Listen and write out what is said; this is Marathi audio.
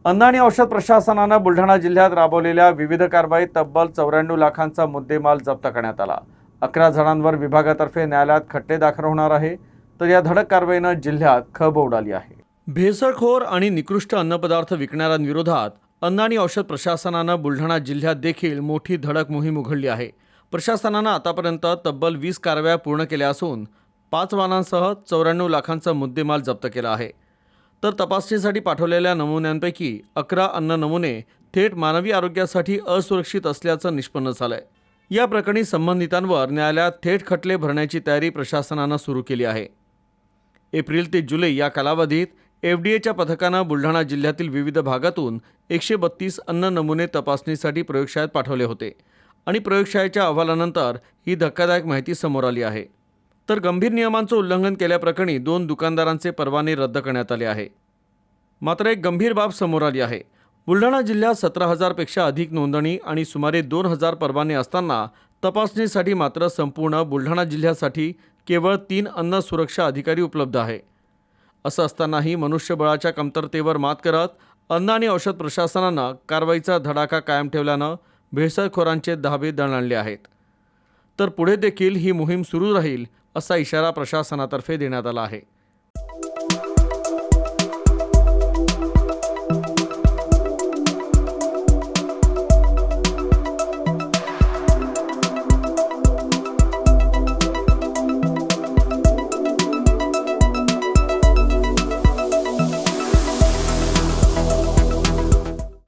अन्न आणि औषध प्रशासनानं बुलढाणा जिल्ह्यात राबवलेल्या विविध कारवाईत तब्बल 94 लाखांचा मुद्देमाल जप्त करण्यात आला। 11 जणांवर विभागातर्फे न्यायालयात खटले दाखल होणार आहे, तर या धडक कारवाईनं जिल्ह्यात खळबळ उडाली आहे। भेसळखोर आणि निकृष्ट अन्नपदार्थ विकणाऱ्यांविरोधात अन्न आणि औषध प्रशासनानं बुलढाणा जिल्ह्यात देखील मोठी धडक मोहीम उघडली आहे। प्रशासनानं आतापर्यंत तब्बल 20 कारवाया पूर्ण केल्या असून 5 वाहनांसह 94 लाखांचा मुद्देमाल जप्त केला आहे। तर तपासणीसाठी पाठवलेल्या नमुन्यांपैकी 11 अन्न नमुने थेट मानवी आरोग्यासाठी असुरक्षित असल्याचं निष्पन्न झालंय। या प्रकरणी संबंधितांवर न्यायालयात थेट खटले भरण्याची तयारी प्रशासनानं सुरू केली आहे। एप्रिल ते जुलै या कालावधीत एफडीएच्या पथकानं बुलढाणा जिल्ह्यातील विविध भागातून 132 अन्न नमुने तपासणीसाठी प्रयोगशाळेत पाठवले होते आणि प्रयोगशाळेच्या अहवालानंतर ही धक्कादायक माहिती समोर आली आहे। तर गंभीर नियमांचं उल्लंघन केल्याप्रकरणी 2 दुकानदारांचे परवाने रद्द करण्यात आले आहे। मात्र एक गंभीर बाब समोर आली आहे। बुलढाणा जिल्ह्यात 17,000 पेक्षा अधिक नोंदणी आणि सुमारे 2,000 परवाने असताना तपासणीसाठी मात्र संपूर्ण बुलढाणा जिल्ह्यासाठी केवळ 3 अन्न सुरक्षा अधिकारी उपलब्ध आहे। असं असतानाही मनुष्यबळाच्या कमतरतेवर मात करत अन्न आणि औषध प्रशासनानं कारवाईचा धडाका कायम ठेवल्यानं भेसळखोरांचे धाबे दणाणले आहेत। तर पुढे देखील ही मोहीम सुरू राहील असा इशारा प्रशासनातर्फे देण्यात आला आहे।